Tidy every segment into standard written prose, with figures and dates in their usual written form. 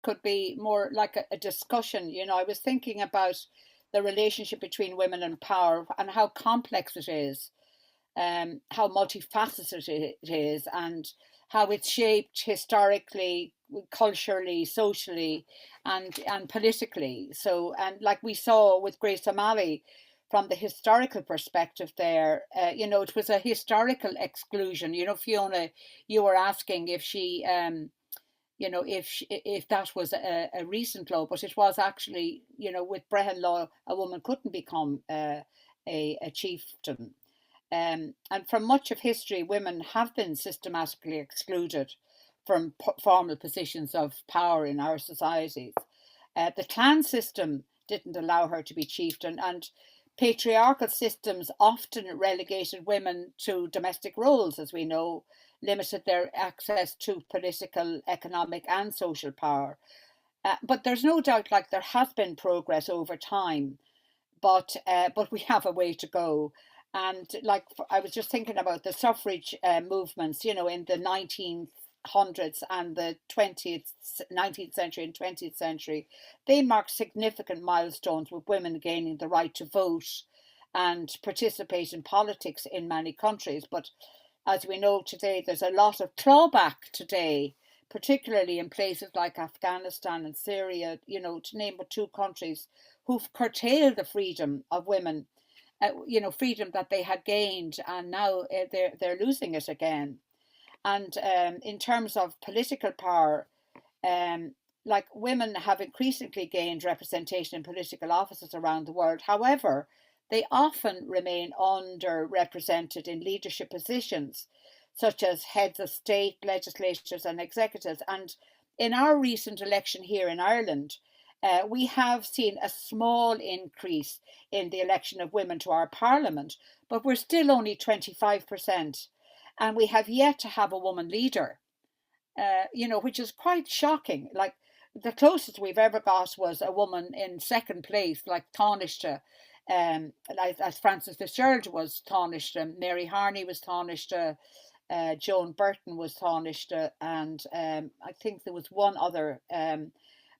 could be more like a discussion. I was thinking about the relationship between women and power and how complex it is, how multifaceted it is, and how it's shaped historically, culturally, socially, and politically. So, and like we saw with Grace O'Malley, from the historical perspective, there, it was a historical exclusion. Fiona, you were asking if she, if that was a recent law, but it was actually, with Brehon law, a woman couldn't become a chieftain. And from much of history, women have been systematically excluded from formal positions of power in our societies. The clan system didn't allow her to be chieftain, and patriarchal systems often relegated women to domestic roles, as we know, limited their access to political, economic, and social power. But there's no doubt, like, there has been progress over time, but we have a way to go. And like, I was just thinking about the suffrage movements, in the 1900s and the 19th century and 20th century. They marked significant milestones, with women gaining the right to vote and participate in politics in many countries. But as we know today, there's a lot of clawback today, particularly in places like Afghanistan and Syria, to name but two countries, who've curtailed the freedom of women, freedom that they had gained, and now they're losing it again. And in terms of political power, like, women have increasingly gained representation in political offices around the world. However, they often remain underrepresented in leadership positions, such as heads of state, legislatures, and executives. And in our recent election here in Ireland, we have seen a small increase in the election of women to our parliament, but we're still only 25%. And we have yet to have a woman leader, which is quite shocking. Like, the closest we've ever got was a woman in second place, like Taoiseach, as Frances Fitzgerald was Taoiseach, Mary Harney was Taoiseach, Joan Burton was Taoiseach, and I think there was one other.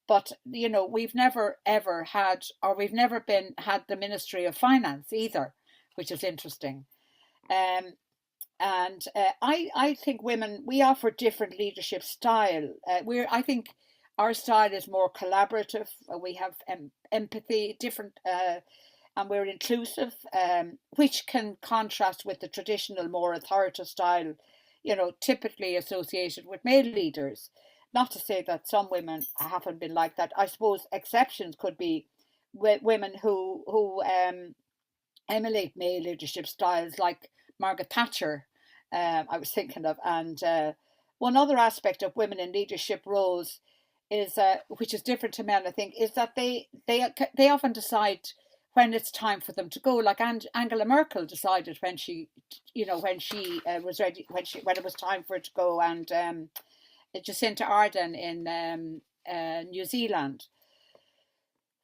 But we've never ever had, or we've never had the Ministry of Finance either, which is interesting. And I think women, we offer different leadership style. I think our style is more collaborative. We have empathy, different, and we're inclusive, which can contrast with the traditional, more authoritative style, typically associated with male leaders. Not to say that some women haven't been like that. I suppose exceptions could be women who emulate male leadership styles, like Margaret Thatcher. I was thinking of, and one other aspect of women in leadership roles is, which is different to men, I think, is that they often decide when it's time for them to go. Like Angela Merkel decided when she was ready, when it was time for her to go, and Jacinta Ardern in New Zealand.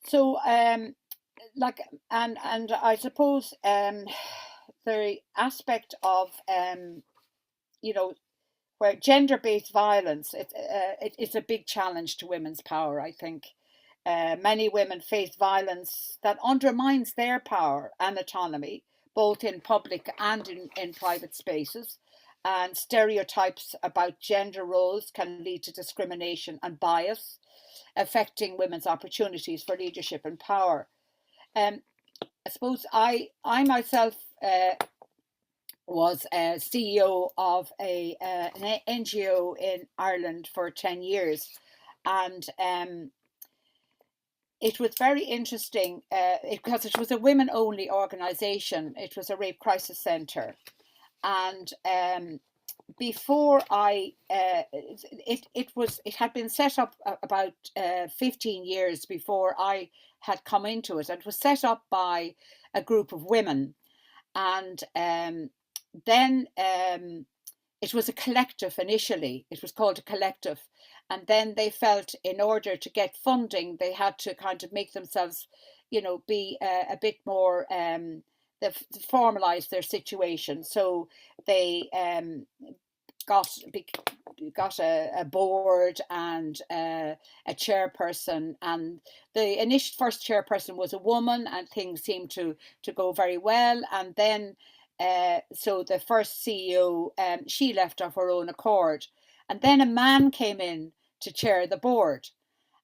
So, like, and I suppose the aspect of where gender-based violence, it's a big challenge to women's power, I think. Many women face violence that undermines their power and autonomy, both in public and in private spaces. And stereotypes about gender roles can lead to discrimination and bias, affecting women's opportunities for leadership and power. I suppose I myself was a CEO of an NGO in Ireland for 10 years. And it was very interesting because it was a women-only organisation. It was a rape crisis centre. And before it had been set up about 15 years before I had come into it. It was set up by a group of women, and then it was a collective initially. It was called a collective, and then they felt in order to get funding, they had to kind of make themselves, be a bit more. They formalised their situation, so they got got a board and a chairperson, and the initial first chairperson was a woman, and things seemed to go very well. And then so the first CEO, she left of her own accord, and then a man came in to chair the board.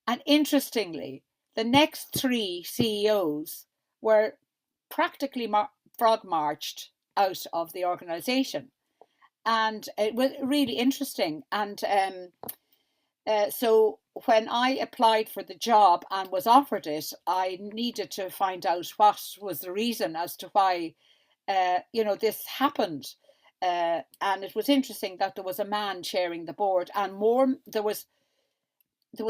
And interestingly, the next three CEOs were practically frog marched out of the organization. And it was really interesting. And so when I applied for the job and was offered it, I needed to find out what was the reason as to why, this happened. And it was interesting that there was a man chairing the board, and there was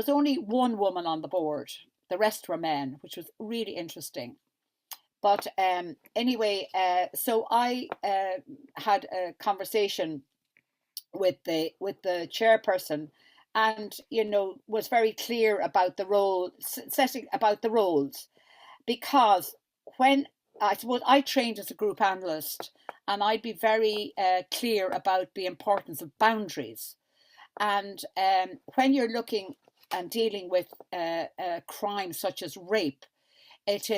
only one woman on the board. The rest were men, which was really interesting. But anyway, so I had a conversation with the chairperson, and was very clear about the role, setting about the roles, because when I suppose I trained as a group analyst, and I'd be very clear about the importance of boundaries. And when you're looking and dealing with crimes such as rape, it's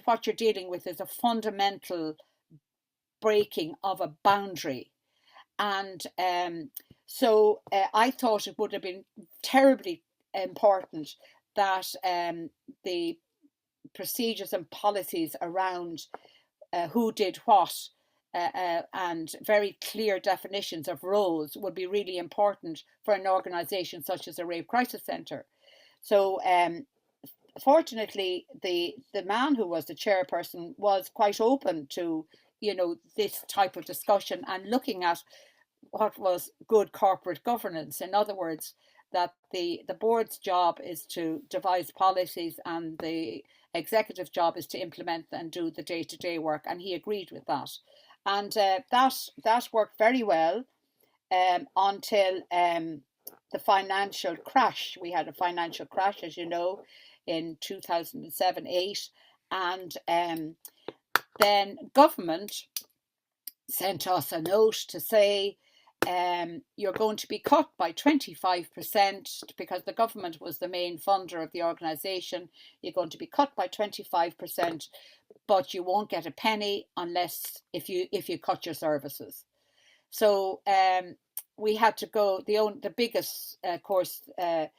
what you're dealing with is a fundamental breaking of a boundary. And so I thought it would have been terribly important that the procedures and policies around who did what, and very clear definitions of roles would be really important for an organisation such as a Rape Crisis Centre. So fortunately, the man who was the chairperson was quite open to this type of discussion and looking at what was good corporate governance. In other words, that the board's job is to devise policies, and the executive job is to implement and do the day-to-day work, and he agreed with that. And that worked very well until the financial crash. We had a financial crash, as you know, in 2007-8, and then government sent us a note to say, you're going to be cut by 25%, because the government was the main funder of the organisation. You're going to be cut by 25%, but you won't get a penny unless if you cut your services. So we had to go. The biggest, of course, the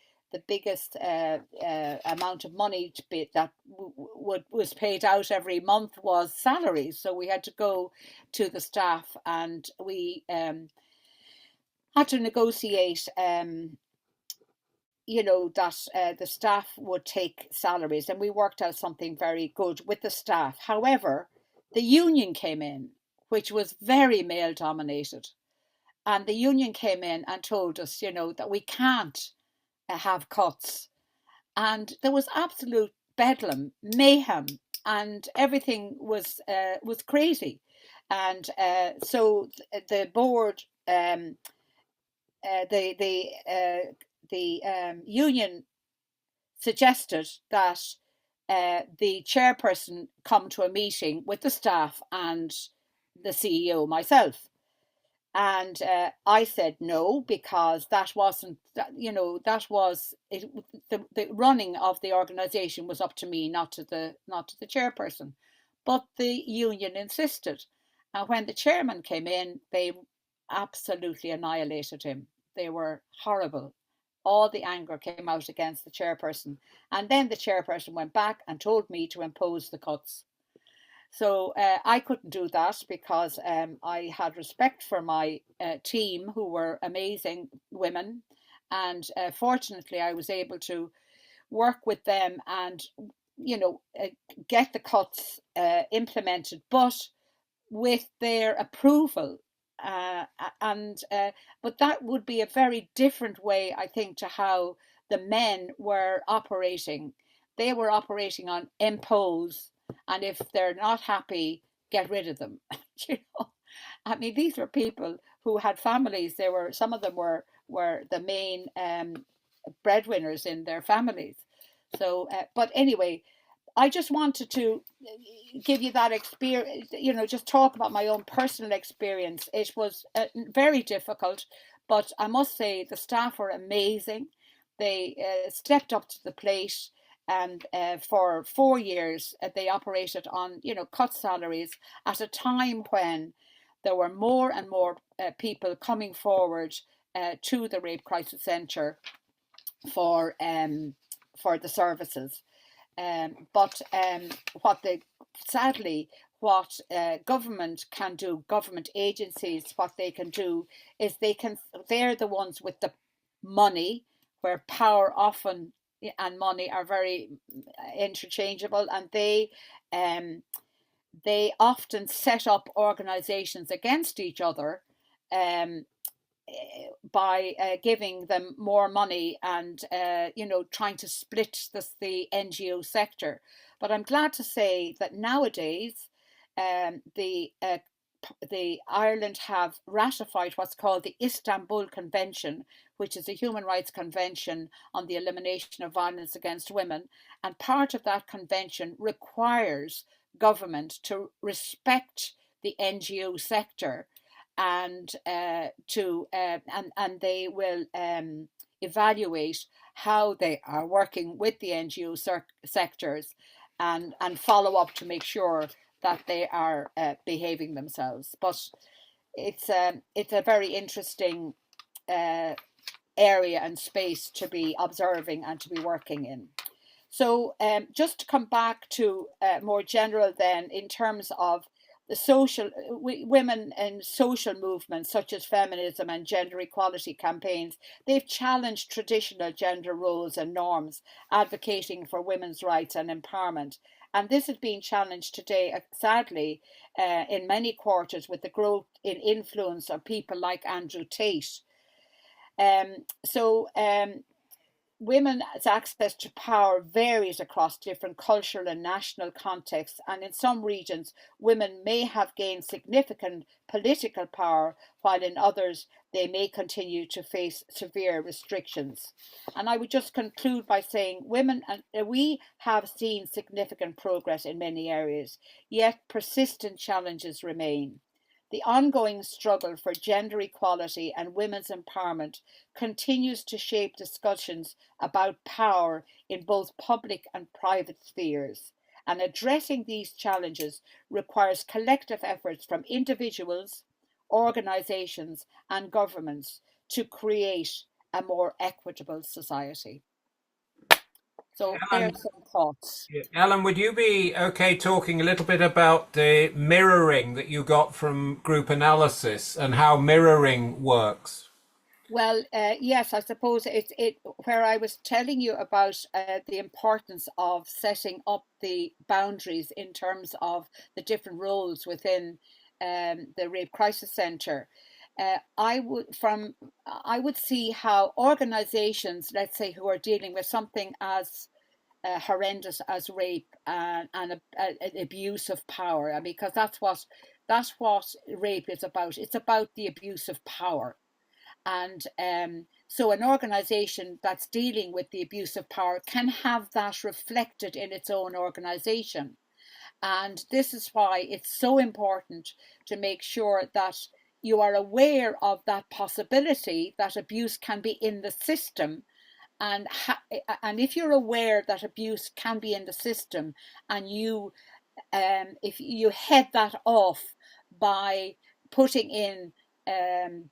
biggest amount of money that was paid out every month was salaries. So we had to go to the staff, and we had to negotiate, that the staff would take salaries, and we worked out something very good with the staff. However, the union came in, which was very male dominated, and the union came in and told us, that we can't have cuts, and there was absolute bedlam, mayhem, and everything was crazy, and so the board. The union suggested that the chairperson come to a meeting with the staff and the CEO, myself. And I said no, because that wasn't, that was it, the running of the organisation was up to me, not to the chairperson. But the union insisted, and when the chairman came in, they absolutely annihilated him. They were horrible. All the anger came out against the chairperson. And then the chairperson went back and told me to impose the cuts. So I couldn't do that, because I had respect for my team, who were amazing women. And fortunately, I was able to work with them and, get the cuts implemented, but with their approval. But that would be a very different way, I think, to how the men were operating. They were operating on impose, and if they're not happy, get rid of them. I mean, these were people who had families. Some of them were the main breadwinners in their families. So, but anyway, I just wanted to give you that experience, just talk about my own personal experience. It was very difficult, but I must say the staff were amazing. They stepped up to the plate, and for 4 years they operated on, cut salaries at a time when there were more and more people coming forward to the Rape Crisis Centre for the services. But what they sadly what government can do, government agencies, what they can do is they're the ones with the money, where power often and money are very interchangeable, and they often set up organizations against each other, um, by giving them more money and trying to split the NGO sector. But I'm glad to say that nowadays the Ireland have ratified what's called the Istanbul Convention, which is a human rights convention on the elimination of violence against women. And part of that convention requires government to respect the NGO sector, and and they will evaluate how they are working with the NGO sectors, and follow up to make sure that they are behaving themselves. But it's a very interesting area and space to be observing and to be working in. So just to come back to more general then, in terms of the social women in social movements such as feminism and gender equality campaigns, they've challenged traditional gender roles and norms, advocating for women's rights and empowerment. And this is being challenged today, sadly, in many quarters, with the growth in influence of people like Andrew Tate. So women's access to power varies across different cultural and national contexts, and in some regions, women may have gained significant political power, while in others, they may continue to face severe restrictions. And I would just conclude by saying we have seen significant progress in many areas, yet persistent challenges remain. The ongoing struggle for gender equality and women's empowerment continues to shape discussions about power in both public and private spheres. And addressing these challenges requires collective efforts from individuals, organisations, and governments to create a more equitable society. So Ellen, there's some thoughts. Ellen, would you be okay talking a little bit about the mirroring that you got from group analysis and how mirroring works? Well, yes, I suppose it's where I was telling you about the importance of setting up the boundaries in terms of the different roles within the Rape Crisis Centre. I would see how organisations, let's say, who are dealing with something as horrendous as rape and abuse of power, because that's what rape is about. It's about the abuse of power. And so an organization that's dealing with the abuse of power can have that reflected in its own organization. And this is why it's so important to make sure that you are aware of that possibility that abuse can be in the system. And and if you're aware that abuse can be in the system, and if you head that off by putting in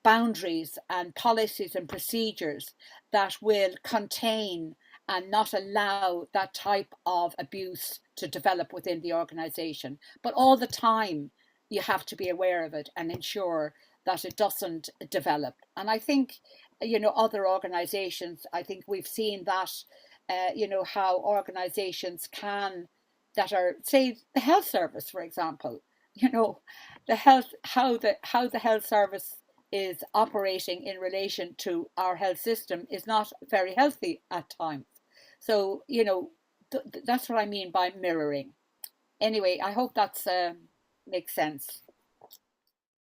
boundaries and policies and procedures that will contain and not allow that type of abuse to develop within the organization. But all the time, you have to be aware of it and ensure that it doesn't develop. And I think, other organizations, I think we've seen that, how organizations that are, say, the health service, for example, you know, how the health service is operating in relation to our health system is not very healthy at times. So, that's what I mean by mirroring. Anyway, I hope that's makes sense.